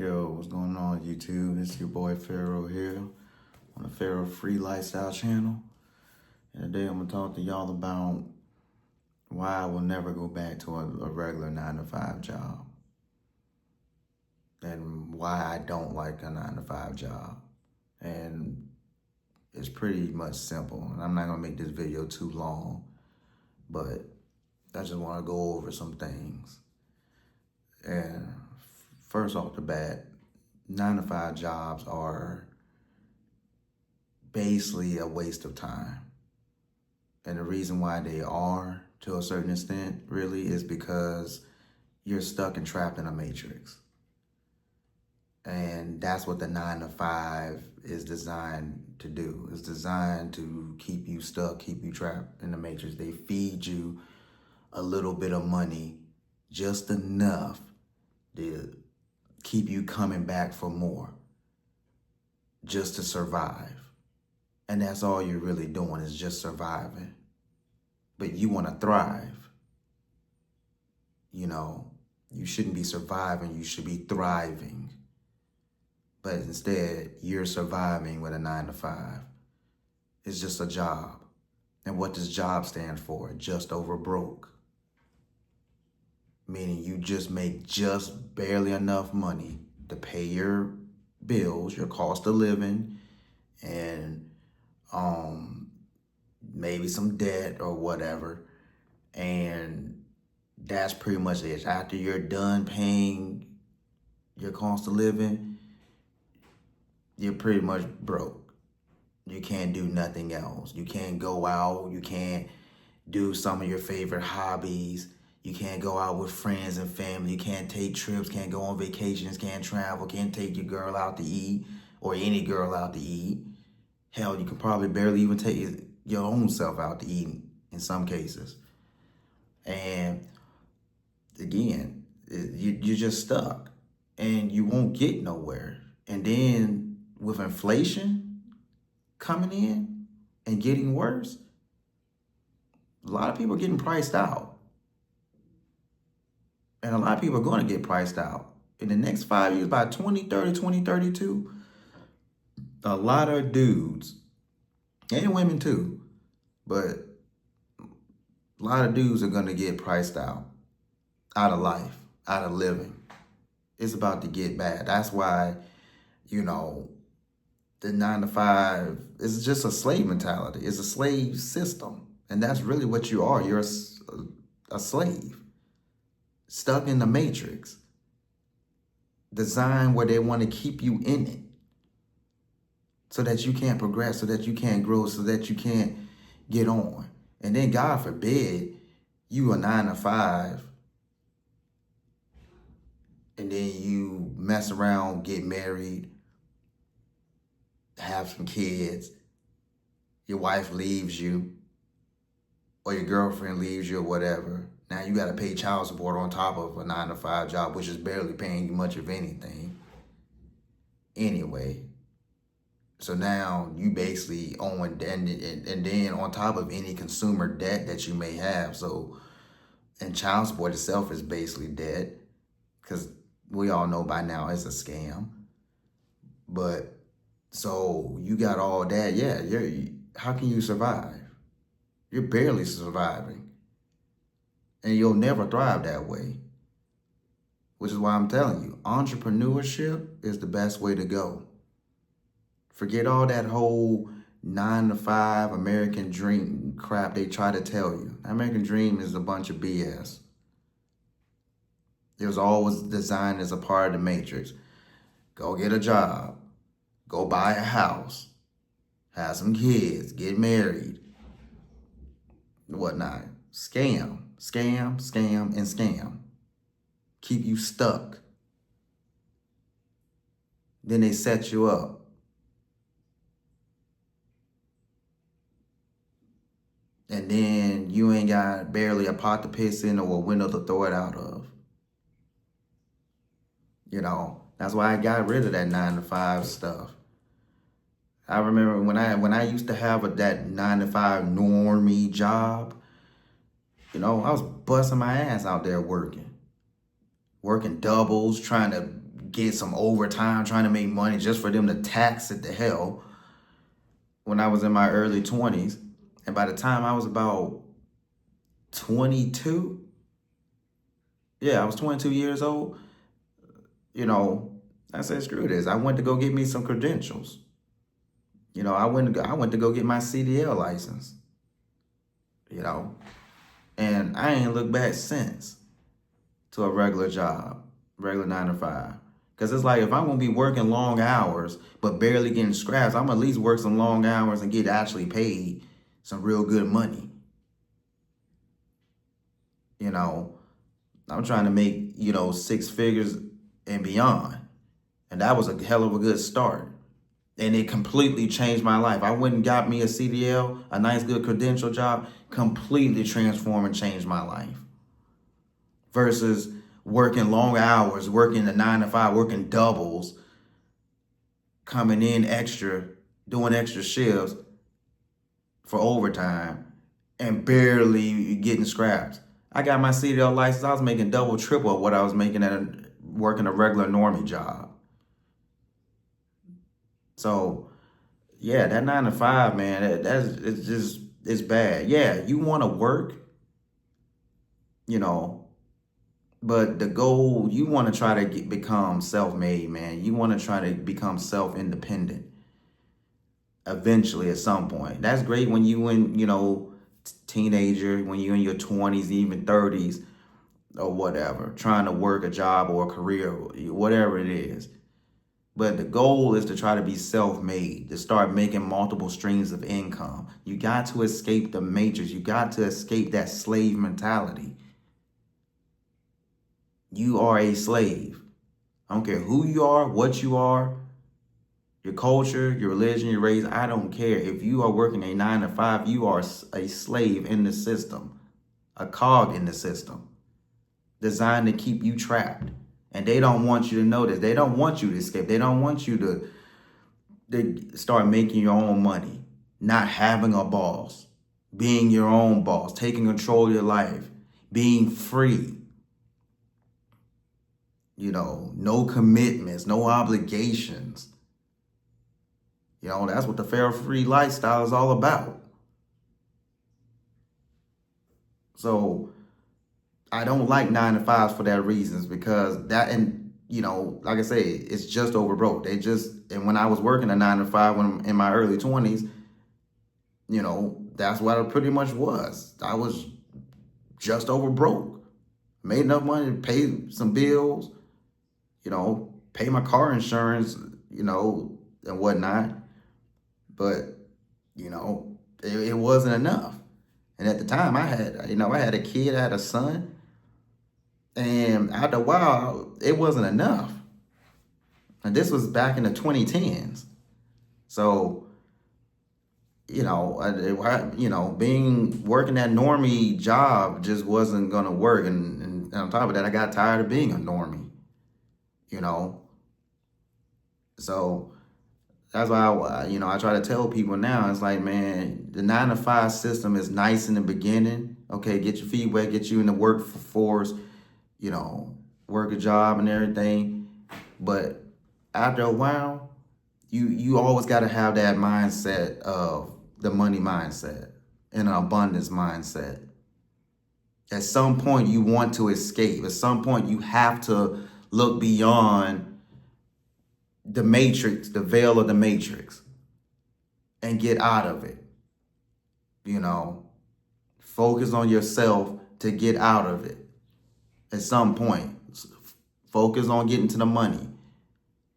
Yo, what's going on YouTube? It's your boy Pharaoh here on the Pharaoh Free Lifestyle channel. And today I'm gonna talk to y'all about why I will never go back to a regular 9 to 5 job. And why I don't like a 9 to 5 job. And it's pretty much simple. And I'm not gonna make this video too long, but I just wanna go over some things. And first off the bat, 9 to 5 jobs are basically a waste of time. And the reason why they are, to a certain extent, really, is because you're stuck and trapped in a matrix. And that's what the 9 to 5 is designed to do. It's designed to keep you stuck, keep you trapped in the matrix. They feed you a little bit of money, just enough to keep you coming back for more, just to survive. And that's all you're really doing, is just surviving. But you want to thrive. You know, you shouldn't be surviving, you should be thriving. But instead, you're surviving with a 9 to 5. It's just a job. And what does job stand for? Just over broke. Meaning you just make just barely enough money to pay your bills, your cost of living, and maybe some debt or whatever. And that's pretty much it. After you're done paying your cost of living, you're pretty much broke. You can't do nothing else. You can't go out. You can't do some of your favorite hobbies. You can't go out with friends and family. You can't take trips, can't go on vacations, can't travel, can't take your girl out to eat, or any girl out to eat. Hell, you can probably barely even take your own self out to eat in some cases. And again, you're just stuck and you won't get nowhere. And then with inflation coming in and getting worse, a lot of people are getting priced out. And a lot of people are going to get priced out. In the next 5 years, by 2030, 2032, a lot of dudes, and women too, but a lot of dudes are going to get priced out of life, out of living. It's about to get bad. That's why, the 9 to 5 is just a slave mentality. It's a slave system. And that's really what you are. You're a slave. Stuck in the matrix, designed where they want to keep you in it so that you can't progress, so that you can't grow, so that you can't get on. And then God forbid you a 9 to 5 and then you mess around, get married, have some kids, your wife leaves you or your girlfriend leaves you or whatever. Now you got to pay child support on top of a 9 to 5 job, which is barely paying you much of anything anyway. So now you basically owe, and then on top of any consumer debt that you may have. So, and child support itself is basically debt, because we all know by now it's a scam. But so you got all that. Yeah, how can you survive? You're barely surviving. And you'll never thrive that way. Which is why I'm telling you, entrepreneurship is the best way to go. Forget all that whole 9 to 5 American dream crap they try to tell you. American dream is a bunch of BS. It was always designed as a part of the matrix. Go get a job. Go buy a house. Have some kids. Get married. Whatnot. Scam, scam, scam, and scam. Keep you stuck. Then they set you up. And then you ain't got barely a pot to piss in or a window to throw it out of. That's why I got rid of that 9 to 5 stuff. I remember when I used to have that 9 to 5 normie job, I was busting my ass out there working doubles, trying to get some overtime, trying to make money just for them to tax it to hell when I was in my early 20s. And by the time I was about 22, yeah, I was 22 years old, you know, I said, screw this. I went to go get me some credentials. I went to go get my CDL license, you know, and I ain't looked back since to a regular job, regular 9 to 5. Because it's like, if I'm going to be working long hours, but barely getting scraps, I'm at least work some long hours and get actually paid some real good money. I'm trying to make, 6 figures and beyond. And that was a hell of a good start. And it completely changed my life. I went and got me a CDL, a nice, good credential job, completely transformed and changed my life. Versus working long hours, working the 9 to 5, working doubles, coming in extra, doing extra shifts for overtime, and barely getting scraps. I got my CDL license. I was making double, triple of what I was making working a regular normie job. So, yeah, that 9 to 5, man, it's bad. Yeah, you want to work, but the goal, you want to try to become self-made, man. You want to try to become self-independent eventually at some point. That's great when you in, teenager, when you're in your 20s, even 30s or whatever, trying to work a job or a career, whatever it is. But the goal is to try to be self-made, to start making multiple streams of income. You got to escape the matrix. You got to escape that slave mentality. You are a slave. I don't care who you are, what you are, your culture, your religion, your race. I don't care. If you are working a 9 to 5, you are a slave in the system, a cog in the system, designed to keep you trapped. And they don't want you to know this. They don't want you to escape. They don't want you to start making your own money, not having a boss, being your own boss, taking control of your life, being free. No commitments, no obligations. That's what the Pharaoh free lifestyle is all about. So I don't like 9 to 5s for that reasons, because that, and like I say, it's just over broke. And when I was working a 9 to 5 when in my early 20s, that's what I pretty much was. I was just over broke. Made enough money to pay some bills, pay my car insurance, and whatnot. But, it wasn't enough. And at the time I had a kid, I had a son. And after a while, it wasn't enough. And this was back in the 2010s. So, working that normie job just wasn't going to work. And on top of that, I got tired of being a normie, So that's why I try to tell people now, it's like, man, the 9 to 5 system is nice in the beginning. Okay, get your feet wet, get you in the workforce, work a job and everything. But after a while, you always got to have that mindset of the money mindset and an abundance mindset. At some point, you want to escape. At some point, you have to look beyond the matrix, the veil of the matrix, and get out of it. Focus on yourself to get out of it. At some point, focus on getting to the money,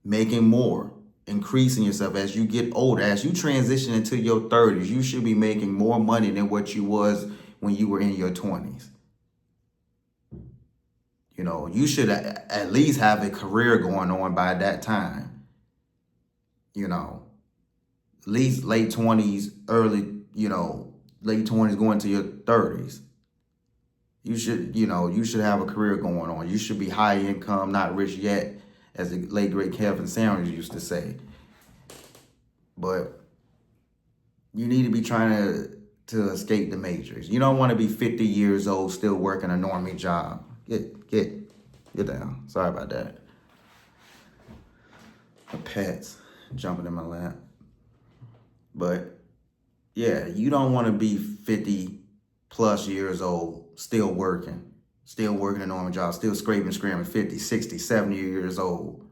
making more, increasing yourself as you get older. As you transition into your 30s, you should be making more money than what you was when you were in your 20s. You should at least have a career going on by that time. At least late 20s, late 20s going to your 30s. You should have a career going on. You should be high income, not rich yet, as the late great Kevin Sanders used to say. But you need to be trying to escape the matrix. You don't want to be 50 years old still working a normie job. Get down. Sorry about that. The pets jumping in my lap. But yeah, you don't want to be 50 plus years old, still working a normal job, still scraping, 50, 60, 70 years old.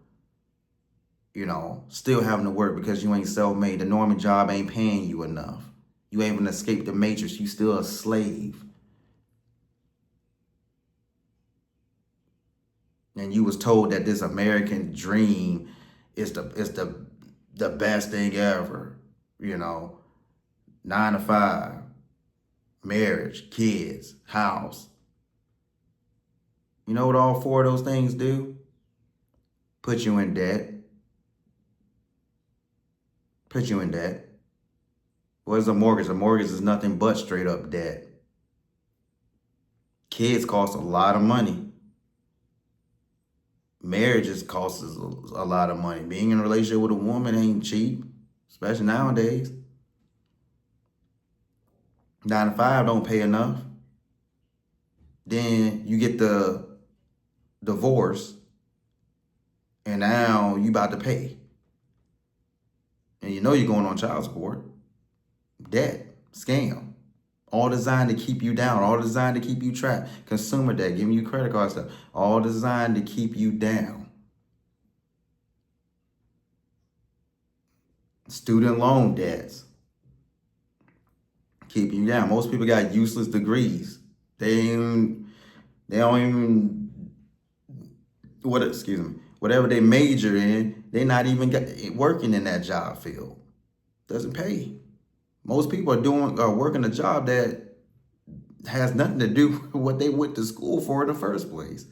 You know, still having to work because you ain't self-made. The normal job ain't paying you enough. You ain't even escaped the matrix. You still a slave. And you was told that this American dream is the best thing ever. You know, 9 to 5, marriage, kids, house. You know what all 4 of those things do? Put you in debt. Put you in debt. What is a mortgage? A mortgage is nothing but straight up debt. Kids cost a lot of money. Marriages costs a lot of money. Being in a relationship with a woman ain't cheap, especially nowadays. 9 to 5 don't pay enough. Then you get the divorce, and now you about to pay. And you know you're going on child support. Debt, scam. All designed to keep you down. All designed to keep you trapped. Consumer debt, giving you credit card stuff. All designed to keep you down. Student loan debts. Keep you down. Most people got useless degrees. They don't even whatever they major in, they're not even working in that job field. Doesn't pay. Most people are working a job that has nothing to do with what they went to school for in the first place.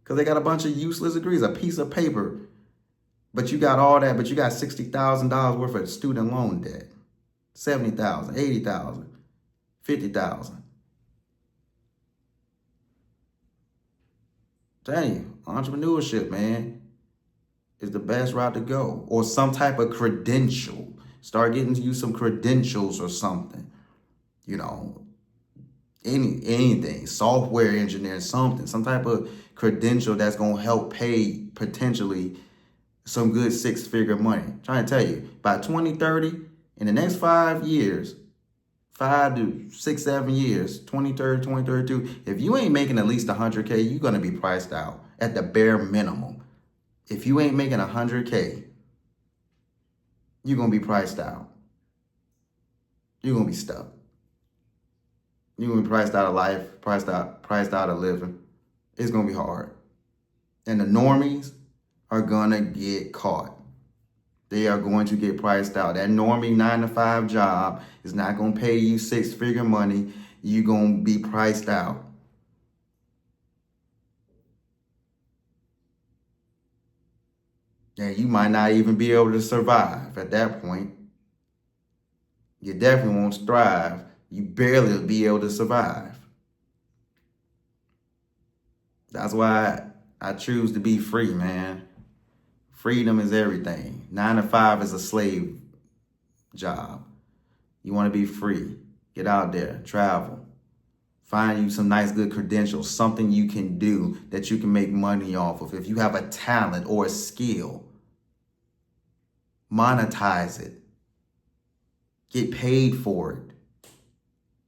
Because they got a bunch of useless degrees, a piece of paper. But you got all that, but you got $60,000 worth of student loan debt. $70,000, $80,000, $50,000. Tell you, entrepreneurship, man, is the best route to go. Or some type of credential. Start getting you some credentials or something. You know, anything, software engineering, something, some type of credential that's gonna help pay potentially some good 6-figure money. I'm trying to tell you, by 2030, in the next 5 years, 5 to 6, 7 years, 2030, 2032, if you ain't making at least 100K, you're gonna be priced out at the bare minimum. If you ain't making 100K, you're gonna be priced out. You're gonna be stuck. You're gonna be priced out of life, priced out of living. It's gonna be hard. And the normies are gonna get caught. They are going to get priced out. That normie 9 to 5 job is not gonna pay you 6-figure money. You're gonna be priced out. And you might not even be able to survive at that point. You definitely won't thrive. You barely will be able to survive. That's why I choose to be free, man. Freedom is everything. 9 to 5 is a slave job. You want to be free. Get out there, travel. Find you some nice, good credentials, something you can do that you can make money off of. If you have a talent or a skill, monetize it. Get paid for it.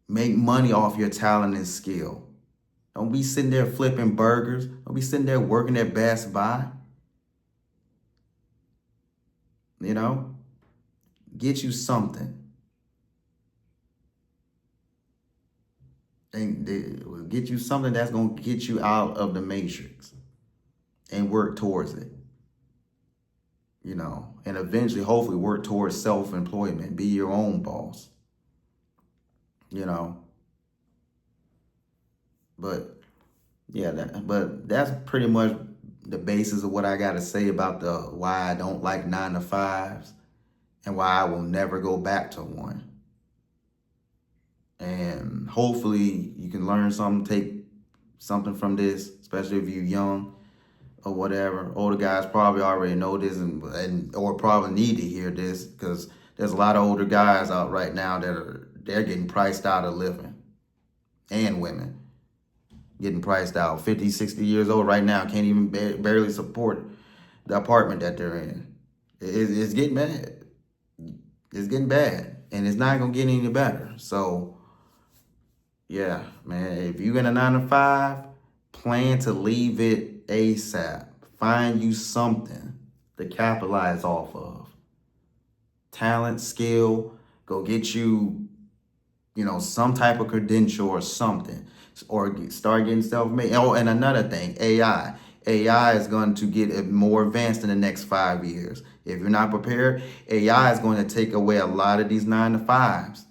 Make money off your talent and skill. Don't be sitting there flipping burgers. Don't be sitting there working at Best Buy. You know, get you something. And get you something that's going to get you out of the matrix and work towards it. You know, and eventually, hopefully, work towards self-employment. Be your own boss. You know. But yeah, that's pretty much the basis of what I got to say about why I don't like 9 to 5s and why I will never go back to one. And hopefully you can learn something, take something from this, especially if you're young or whatever. Older guys probably already know this and or probably need to hear this, because there's a lot of older guys out right now they're getting priced out of living, and women getting priced out. 50, 60 years old right now, can't even barely support the apartment that they're in. It's getting bad. It's getting bad, and it's not gonna get any better. So yeah, man, if you in a 9 to 5, plan to leave it ASAP. Find you something to capitalize off of. Talent, skill, go get you, some type of credential or something, or start getting self-made. Oh, and another thing, AI. AI is going to get more advanced in the next 5 years. If you're not prepared, AI is going to take away a lot of these 9 to 5s.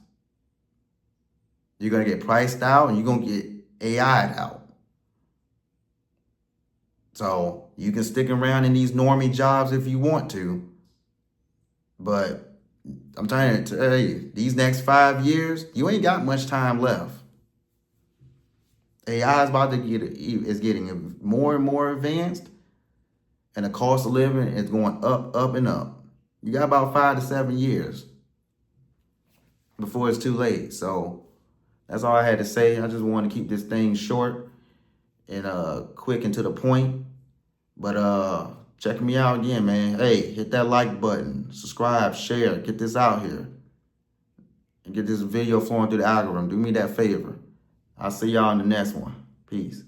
You're going to get priced out and you're going to get AI'd out. So you can stick around in these normie jobs if you want to, but I'm trying to tell you, these next 5 years, you ain't got much time left. AI is getting more and more advanced, and the cost of living is going up, up, and up. You got about 5 to 7 years before it's too late. So that's all I had to say. I just wanted to keep this thing short and quick and to the point. But check me out again, man. Hey, hit that like button, subscribe, share, get this out here, and get this video flowing through the algorithm. Do me that favor. I'll see y'all in the next one. Peace.